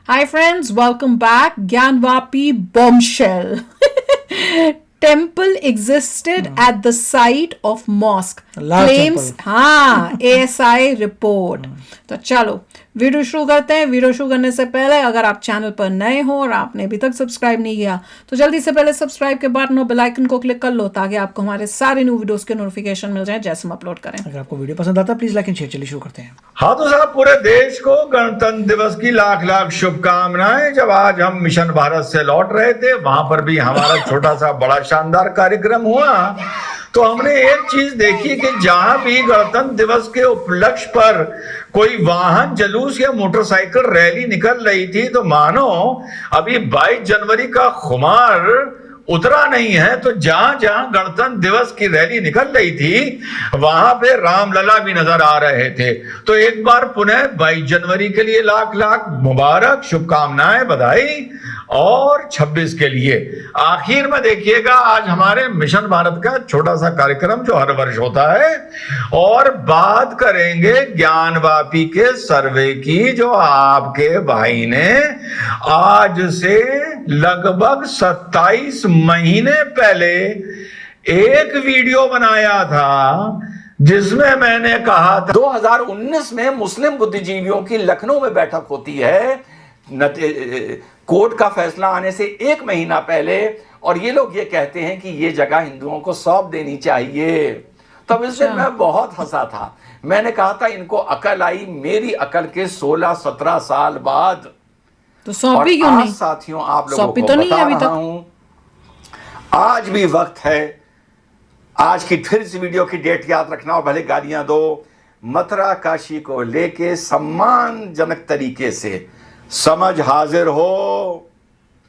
Hi friends, welcome back. Gyanvapi bombshell. Temple existed at the site of mosque. Large Claims, temple. हाँ ASI report. तो चलो video शुरू करते हैं. Video शुरू करने से पहले अगर आप चैनल पर नए हो और आपने अभी तक सब्सक्राइब नहीं किया तो जल्दी से पहले सब्सक्राइब के बटन और बेल आइकन को क्लिक कर लो ताकि आपको हमारे सारे न्यू वीडियोस के नोटिफिकेशन मिल जाए जैसे हम अपलोड करें. अगर आपको वीडियो पसंद आता है प्लीज लाइक एंड शेयर. चलिए शुरू करते हैं. हाँ तो साहब, पूरे देश को गणतंत्र दिवस की लाख लाख शुभकामनाएं. जब आज हम मिशन भारत से लौट रहे थे, वहां पर भी हमारा छोटा सा बड़ा शानदार कार्यक्रम हुआ. तो हमने एक चीज देखी कि जहां भी गणतंत्र दिवस के उपलक्ष्य पर कोई वाहन, जुलूस या मोटरसाइकिल रैली निकल रही थी तो मानो अभी 22 जनवरी का खुमार उतरा नहीं है. तो जहां जहां गणतंत्र दिवस की रैली निकल रही थी वहां पे रामलला भी नजर आ रहे थे. तो एक बार पुनः 22 जनवरी के लिए लाख लाख मुबारक, शुभकामनाएं, बधाई. और 26 के लिए आखिर में देखिएगा आज हमारे मिशन भारत का छोटा सा कार्यक्रम जो हर वर्ष होता है. और बात करेंगे ज्ञानवापी के सर्वे की, जो आपके भाई ने आज से लगभग 27 महीने पहले एक वीडियो बनाया था जिसमें मैंने कहा था 2019 में मुस्लिम बुद्धिजीवियों की लखनऊ में बैठक होती है कोर्ट का फैसला आने से 1 महीना पहले, और ये लोग ये कहते हैं कि ये जगह हिंदुओं को सौंप देनी चाहिए. तब इस दिन मैं बहुत हंसा था. मैंने कहा था इनको अकल आई मेरी अकल के 16-17 साल बाद. तो सौंपी क्यों नहीं? साथियों, आप लोगों सौंपी को तो नहीं बता अभी रहा तक. हूं, आज भी वक्त है. आज की फिर इस वीडियो की डेट याद रखना और भले गालियां दो. मथुरा काशी को लेके सम्मानजनक तरीके से समझ हाजिर हो.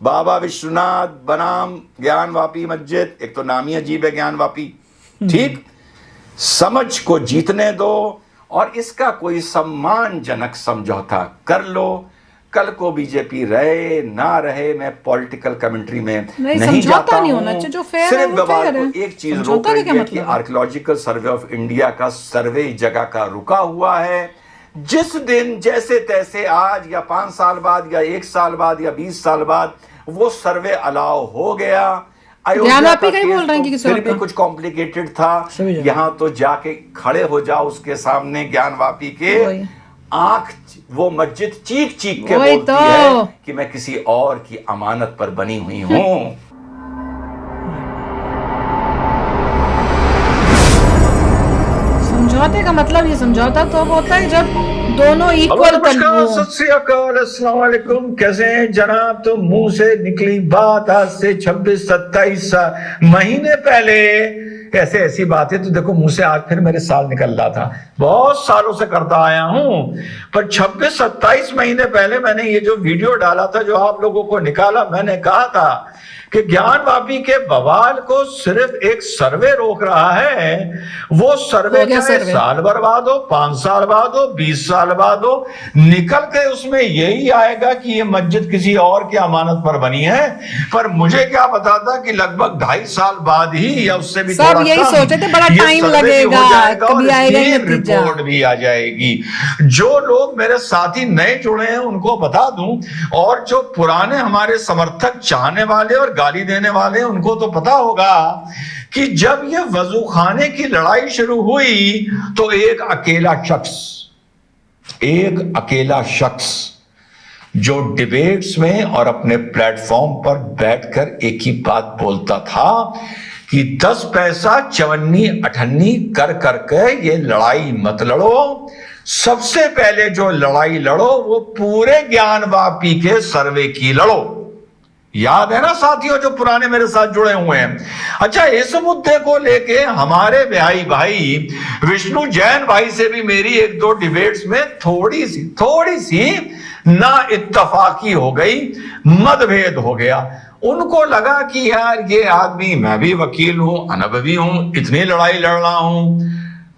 बाबा विश्वनाथ बनाम ज्ञानवापी मस्जिद, एक तो नाम ही अजीब है ज्ञानवापी, ठीक. समझ को जीतने दो और इसका कोई सम्मानजनक समझौता कर लो. कल को बीजेपी रहे ना रहे, मैं पॉलिटिकल कमेंट्री में नहीं जाता नहीं हूं. होना चाहिए. जो फेयर है सिर्फ वो बवाल फेयर को है. एक चीज रोक समझौता रही का क्या है मतलब कि है? आर्कियोलॉजिकल सर्वे ऑफ इंडिया का सर्वे इस जगह का रुका हुआ है. जिस दिन जैसे तैसे आज या 5 साल बाद या 1 साल बाद या 20 साल बाद वो सर्वे अलाउ हो गया. ज्ञानवापी का ही बोल रहे हैं कि किसी फिर और भी का? कुछ कॉम्प्लिकेटेड था. सभी जगह. यहाँ तो जाके खड़े हो जाओ उसके सामने ज्ञानवापी के. वही. आंख वो मस्जिद चीख चीख के वही बोलती तो. है कि मैं किसी और की अमानत पर बनी हुई हूं. समझौते का मतलब ये समझौता तो अब होता है जब दोनों इक्वल नमस्कार, सत श्री अकाल, अस्सलाम वालेकुम. कैसे हैं जनाब? तो मुंह से निकली बात आज से 26-27 महीने पहले ऐसे ऐसी बातें तो देखो मुंह से आज फिर मेरे साल निकल रहा था. बहुत सालों से करता आया हूं, पर 26-27 महीने पहले मैंने ये जो वीडियो डाला था, जो आप लोगों को निकाला, मैंने कहा था कि ज्ञानवापी के बवाल को सिर्फ एक सर्वे रोक रहा है. वो सर्वे चाहे साल बर्बाद हो, 5 साल बाद हो, 20 साल बाद हो, निकल के उसमें यही आएगा कि ये मस्जिद किसी और की अमानत पर बनी है. पर मुझे क्या पता था कि लगभग 2.5 साल बाद ही या उससे भी सब यही सोचे थे बड़ा टाइम लगेगा, कभी आएगा ही नतीजा. रिपोर्ट भी आ जाएगी. जो लोग मेरे साथी नए जुड़े हैं उनको बता दूं, और जो पुराने हमारे समर्थक, चाहने वाले और गाली देने वाले, उनको तो पता होगा कि जब ये वजू खाने की लड़ाई शुरू हुई तो एक अकेला शख्स जो डिबेट्स में और अपने प्लेटफॉर्म पर बैठकर एक ही बात बोलता था कि 10 पैसा चवन्नी अठन्नी कर करके ये लड़ाई मत लड़ो. सबसे पहले जो लड़ाई लड़ो वो पूरे ज्ञानवापी के सर्वे की लड़ो. याद है ना साथियों, जो पुराने मेरे साथ जुड़े हुए हैं. अच्छा, इस मुद्दे को लेके हमारे भाई विष्णु जैन भाई से भी मेरी 1-2 डिबेट्स में थोड़ी सी ना इत्तफाकी हो गई, मतभेद हो गया. उनको लगा कि यार ये आदमी, मैं भी वकील हूं, अनुभवी हूं, इतनी लड़ाई लड़ रहा हूं,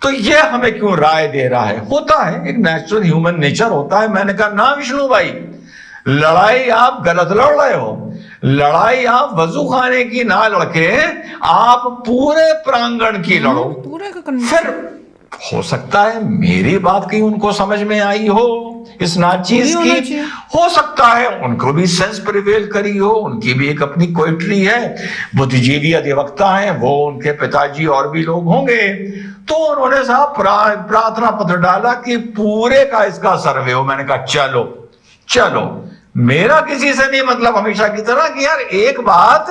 तो ये हमें क्यों राय दे रहा है. होता है, एक नेचुरल ह्यूमन नेचर होता है. मैंने कहा ना विष्णु भाई, लड़ाई आप गलत लड़ रहे हो. लड़ाई आप वजू खाने की ना लड़के आप पूरे प्रांगण की लड़ो. पूरे का हो सकता है मेरी बात कहीं उनको समझ में आई हो इस नाचीज होना की, चाहिए। हो सकता है उनको भी सेंस प्रिवेल करी हो, उनकी भी एक अपनी पोइट्री है, बुद्धिजीवी अधिवक्ता हैं वो, उनके पिताजी और भी लोग होंगे। तो उन्होंने साहब प्रार्थना पत्र डाला कि पूरे का इसका सर्वे हो। मैंने कहा चलो चलो, मेरा किसी से नहीं मतलब, हमेशा की तरह कि यार एक बात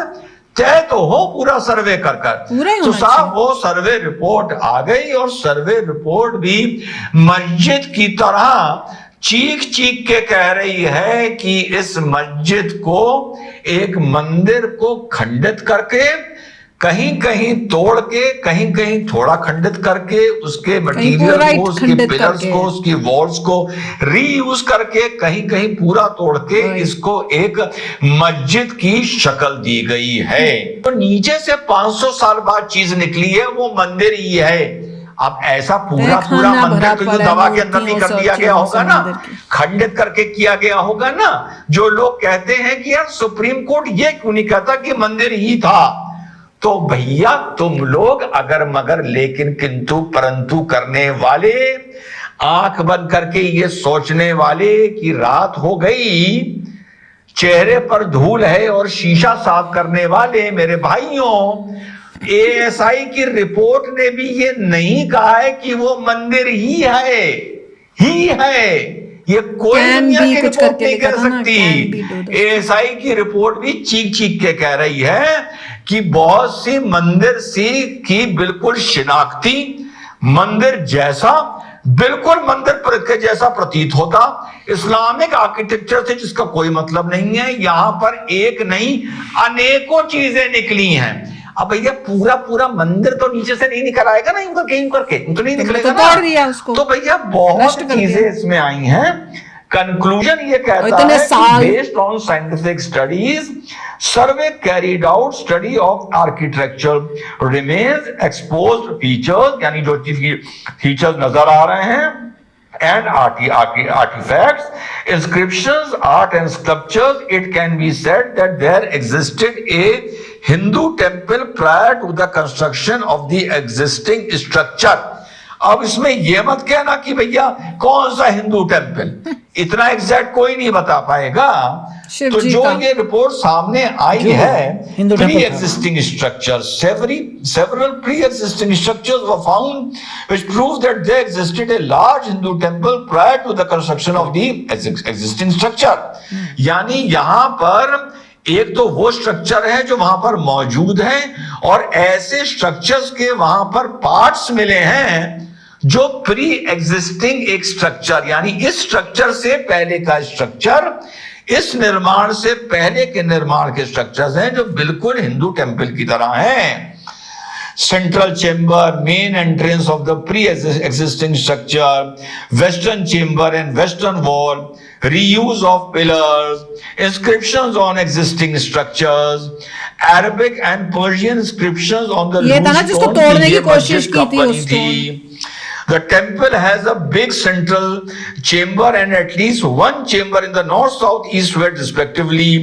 तय तो हो पूरा सर्वे कर पूरा ही तो होना साहब वो सर्वे रिपोर्ट आ गई, और सर्वे रिपोर्ट भी मस्जिद की तरह चीख चीख के कह रही है कि इस मस्जिद को, एक मंदिर को खंडित करके, कहीं कहीं तोड़ के, कहीं कहीं थोड़ा खंडित करके, उसके मटेरियल को, उसके पिलर्स को, उसकी वॉल्स को रीयूज करके, कहीं कहीं पूरा तोड़ के इसको एक मस्जिद की शक्ल दी गई है। तो नीचे से 500 साल बाद चीज निकली है, वो मंदिर ही है। अब ऐसा पूरा पूरा मंदिर तो दबा के अंदर नहीं कर दिया गया होगा ना, खंडित करके किया गया होगा ना। जो लोग कहते हैं कि यार सुप्रीम कोर्ट ये क्यों नहीं कहता कि मंदिर ही था, तो भैया तुम लोग अगर मगर लेकिन किंतु परंतु करने वाले, आंख बंद करके ये सोचने वाले कि रात हो गई, चेहरे पर धूल है और शीशा साफ करने वाले मेरे भाइयों, एएसआई की रिपोर्ट ने भी ये नहीं कहा है कि वो मंदिर ही है, ये कोई दुनिया की रिपोर्ट नहीं कह सकती। एएसआई की रिपोर्ट भी चीख चीख के कह रही है कि बहुत सी मंदिर सी की बिल्कुल शिनाख्ती, मंदिर जैसा, बिल्कुल मंदिर के जैसा प्रतीत होता, इस्लामिक आर्किटेक्चर से जिसका कोई मतलब नहीं है। यहां पर एक नहीं अनेकों चीजें निकली हैं। अब भैया पूरा पूरा मंदिर तो नीचे से नहीं निकल आएगा ना, यूं करके तो नहीं निकलेगा ना। तो भैया बहुत चीजें इसमें आई हैं। कंक्लूजन ये कहता है कि based on scientific studies, survey carried out study of architecture remains exposed features, यानी जो चीज की फीचर्स नजर आ रहे हैं, and artifacts, inscriptions, art and sculptures, it can be said that there existed a Hindu temple prior to the construction of the existing structure. अब इसमें यह मत कहना कि भैया कौन सा हिंदू टेम्पल, इतना एग्जैक्ट कोई नहीं बता पाएगा। तो जो ये रिपोर्ट सामने आई है, pre existing structure, several pre-existing structures were found which prove that there existed a large Hindu temple prior to the construction of the existing structure। यानी यहां पर एक तो वो स्ट्रक्चर है जो वहां पर मौजूद है, और ऐसे स्ट्रक्चर्स के वहां पर पार्ट्स मिले हैं जो प्री एग्जिस्टिंग एक स्ट्रक्चर, यानी इस स्ट्रक्चर से पहले का स्ट्रक्चर, इस निर्माण से पहले के निर्माण के स्ट्रक्चर्स हैं जो बिल्कुल हिंदू टेम्पल की तरह हैं। Central chamber, main entrance of the pre existing structure, western chamber and western wall, reuse of pillars, inscriptions on existing structures, Arabic and Persian inscriptions on the loose stone की ये मस्जिद का बनी थी। The temple has a big central chamber and at least one chamber in the north, south, east, west respectively.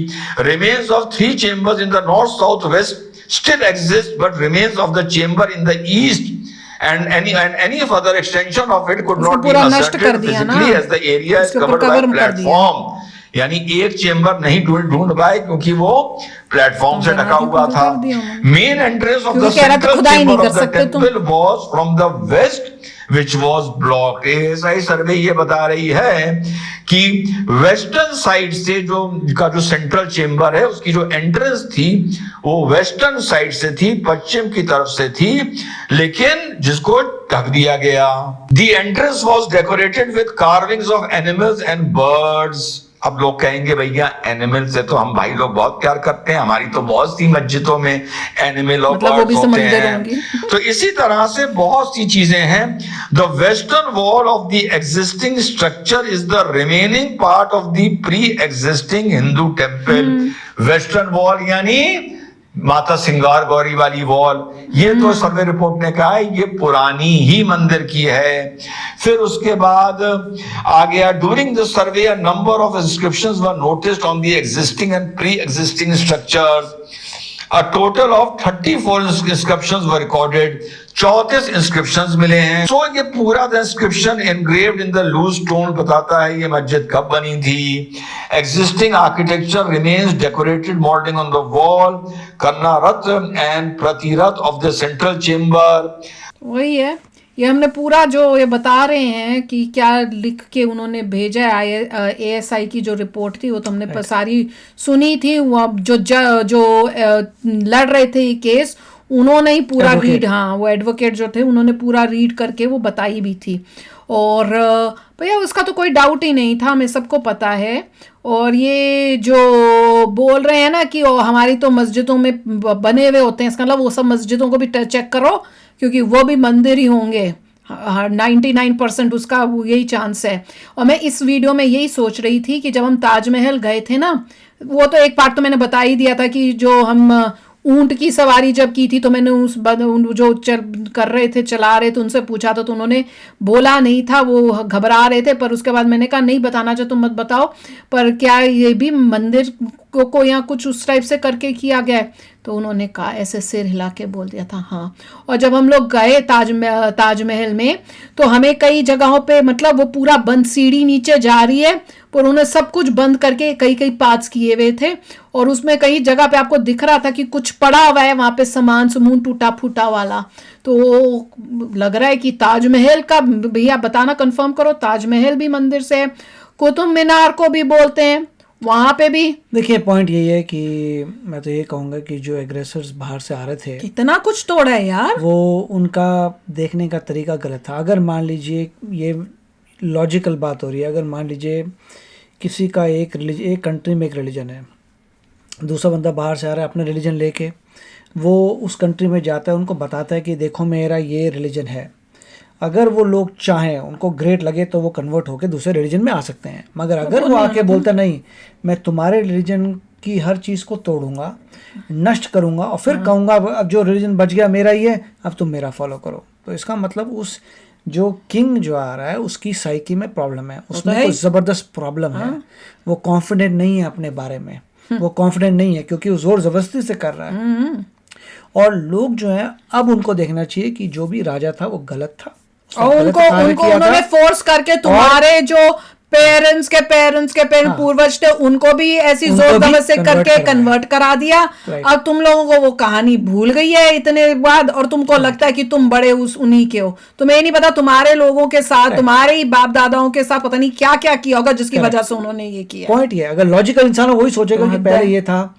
Remains of 3 chambers in the north, south, west still exist, but remains of the chamber in the east and any further extension of it could not be ascertained physically as the area is covered by platform। यानी एक chamber नहीं ढूंढ पाए क्योंकि वो platform से ढका हुआ था। Main entrance of the central chamber of the temple was from the west which was blocked। ऐसा ही सर्वे ये बता रही है कि वेस्टर्न साइड से जो सेंट्रल चेंबर है उसकी जो एंट्रेंस थी वो वेस्टर्न साइड से थी, पश्चिम की तरफ से थी, लेकिन जिसको ढक दिया गया। The entrance was decorated with carvings of animals and birds। अब लोग कहेंगे भैया एनिमल से तो हम भाई लोग बहुत प्यार करते हैं, हमारी तो बहुत सी मस्जिदों में एनिमल और बर्ड्स होते हैं। तो इसी तरह से बहुत सी चीजें हैं। The western wall of the existing structure is the remaining part of the pre existing Hindu temple. Western wall यानी माता सिंगार गौरी वाली वॉल, ये तो सर्वे रिपोर्ट ने कहा है ये पुरानी ही मंदिर की है। फिर उसके बाद आ गया, during the survey a number of inscriptions were noticed on the existing and pre existing structures. A total of 34 inscriptions were recorded। 34 inscriptions मिले हैं। सो ये पूरा inscription engraved in the loose stone बताता है ये मस्जिद कब बनी थी। Existing architecture remains decorated modelling on the wall, कन्ना रथ एंड प्रतिरथ ऑफ द सेंट्रल चेम्बर। वही है, ये हमने पूरा जो ये बता रहे हैं कि क्या लिख के उन्होंने भेजा है। ASI की जो रिपोर्ट थी वो तो हमने सारी सुनी थी। वो अब जो लड़ रहे थे ये केस, उन्होंने ही पूरा रीड, हाँ वो एडवोकेट जो थे उन्होंने पूरा रीड करके वो बताई भी थी। और भैया उसका तो कोई डाउट ही नहीं था, हमें सबको पता है। और ये जो बोल रहे हैं ना कि हमारी तो मस्जिदों में बने हुए होते हैं, इसका मतलब वो सब मस्जिदों को भी चेक करो, क्योंकि वो भी मंदिर ही होंगे। 99% उसका यही चांस है। और मैं इस वीडियो में यही सोच रही थी कि जब हम ताजमहल गए थे ना, वो तो एक पार्ट तो मैंने बता ही दिया था कि जो हम ऊंट की सवारी जब की थी तो मैंने जो कर रहे थे, चला रहे थे, उनसे पूछा था तो उन्होंने बोला नहीं था, वो घबरा रहे थे। पर उसके बाद मैंने कहा नहीं बताना चाहो तुम मत बताओ, पर क्या ये भी मंदिर को यहाँ कुछ उस टाइप से करके किया गया है? तो उन्होंने कहा, ऐसे सिर हिला के बोल दिया था हाँ। और जब हम लोग गए ताजमहल में तो हमें कई जगहों पे मतलब वो पूरा बंद, सीढ़ी नीचे जा रही है पर उन्होंने सब कुछ बंद करके कई पार्ट्स किए हुए थे। और उसमें कई जगह पे आपको दिख रहा था कि कुछ पड़ा हुआ है वहां पे, सामान समून टूटा फूटा वाला। तो लग रहा है कि ताजमहल का, भैया बताना कंफर्म करो, ताजमहल भी मंदिर से है। कुतुब मीनार को भी बोलते हैं, वहां पे भी। देखिए पॉइंट यही है कि मैं तो ये कहूँगा कि जो एग्रेसर्स बाहर से आ रहे थे, कितना कुछ तोड़ा है यार, वो उनका देखने का तरीका गलत था। अगर मान लीजिए, ये लॉजिकल बात हो रही है, अगर मान लीजिए किसी का एक कंट्री में एक रिलीजन है, दूसरा बंदा बाहर से आ रहा है अपना रिलीजन लेके, वो उस कंट्री में जाता है, उनको बताता है कि देखो मेरा ये रिलीजन है। अगर वो लोग चाहें, उनको ग्रेट लगे तो वो कन्वर्ट होकर दूसरे रिलीजन में आ सकते हैं। मगर अगर वो आके बोलता नहीं, मैं तुम्हारे रिलीजन की हर चीज़ को तोड़ूंगा, नष्ट करूंगा और फिर कहूँगा अब जो रिलीजन बच गया मेरा ही है, अब तुम मेरा फॉलो करो, तो इसका मतलब उस जो किंग जो आ रहा है उसकी साइकी में प्रॉब्लम है, उसमें कुछ ज़बरदस्त प्रॉब्लम है। वो कॉन्फिडेंट नहीं है अपने बारे में, वो कॉन्फिडेंट नहीं है क्योंकि वो जोर ज़बरदस्ती से कर रहा है। और लोग जो हैं अब उनको देखना चाहिए कि जो भी राजा था वो गलत था, और उनको उन्होंने फोर्स करके तुम्हारे जो पेरेंट्स के पूर्वज थे उनको भी ऐसी जोर जबरदस्ती करके कन्वर्ट करा दिया। अब तुम लोगों को वो कहानी भूल गई है इतने बाद, और तुमको लगता है कि तुम बड़े उन्हीं के हो। तुम्हें नहीं पता तुम्हारे लोगों के साथ, तुम्हारे ही बाप दादाओं के साथ पता नहीं क्या क्या किया होगा जिसकी वजह से उन्होंने ये किया। पॉइंट ये, अगर लॉजिकल इंसान वही सोचेगा कि पहले ये था,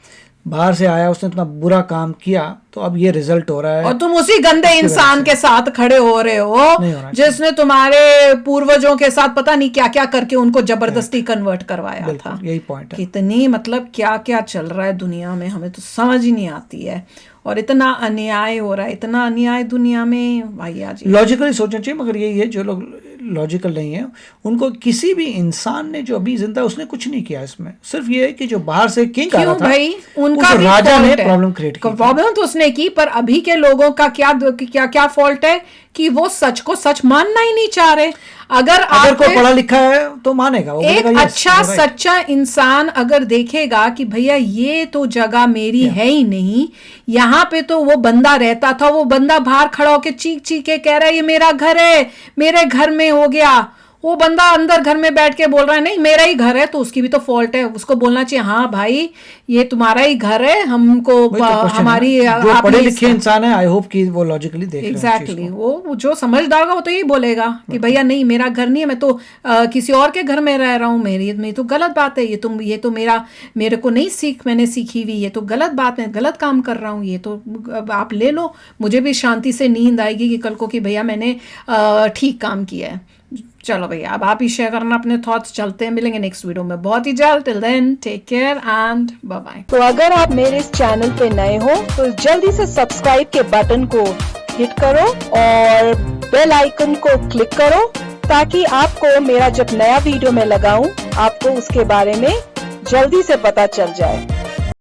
बाहर से आया, उसने इतना बुरा काम किया, तो अब ये रिजल्ट हो रहा है। और तुम उसी गंदे इंसान के साथ खड़े हो रहे हो जिसने तुम्हारे पूर्वजों के साथ पता नहीं क्या क्या करके उनको जबरदस्ती कन्वर्ट करवाया था। यही पॉइंट है। कितनी मतलब क्या क्या चल रहा है दुनिया में, हमें तो समझ ही नहीं आती है। और इतना अन्याय हो रहा है, इतना अन्याय दुनिया में, भैया जी। लॉजिकली सोचना चाहिए, मगर यही है जो लोग लॉजिकल नहीं है, उनको किसी भी इंसान ने जो अभी जिंदा उसने कुछ नहीं किया इसमें। सिर्फ ये है कि जो बाहर से किंग आ रहा था, भाई उनका भी राजा ने प्रॉब्लम क्रिएट की। प्रॉब्लम तो उसने की, पर अभी के लोगों का क्या फॉल्ट है कि वो सच को सच मानना ही नहीं चाह रहे। अगर कोई पढ़ा लिखा है तो मानेगा, वो एक अच्छा सच्चा इंसान अगर देखेगा कि भैया ये तो जगह मेरी है ही नहीं, यहाँ पे तो वो बंदा रहता था, वो बंदा बाहर खड़ा होकर चीख चीख के कह रहा है ये मेरा घर है, मेरे घर में हो गया। वो बंदा अंदर घर में बैठ के बोल रहा है नहीं मेरा ही घर है, तो उसकी भी तो फॉल्ट है। उसको बोलना चाहिए हाँ भाई ये तुम्हारा ही घर है, हमको हमारी जो पढ़े लिखे इंसान है, आई होप कि वो लॉजिकली देख रहे हैं। एग्जैक्टली, वो जो समझदार होगा वो तो यही बोलेगा कि भैया नहीं मेरा घर नहीं है, मैं तो किसी और के घर में रह रहा हूँ, मेरी तो गलत बात है, ये तो मेरे को नहीं मैंने सीखी हुई, ये तो गलत बात है, गलत काम कर रहा हूँ, ये तो आप ले लो, मुझे भी शांति से नींद आएगी कि कल को कि भैया मैंने ठीक काम किया है। चलो भैया अब आप ही शेयर करना अपने थॉट्स। चलते हैं, मिलेंगे नेक्स्ट वीडियो में बहुत ही जल्द। Till then take care and bye bye. तो अगर आप मेरे इस चैनल पे नए हो तो जल्दी से सब्सक्राइब के बटन को हिट करो और बेल आइकन को क्लिक करो ताकि आपको मेरा जब नया वीडियो मैं लगाऊं आपको उसके बारे में जल्दी से पता चल जाए।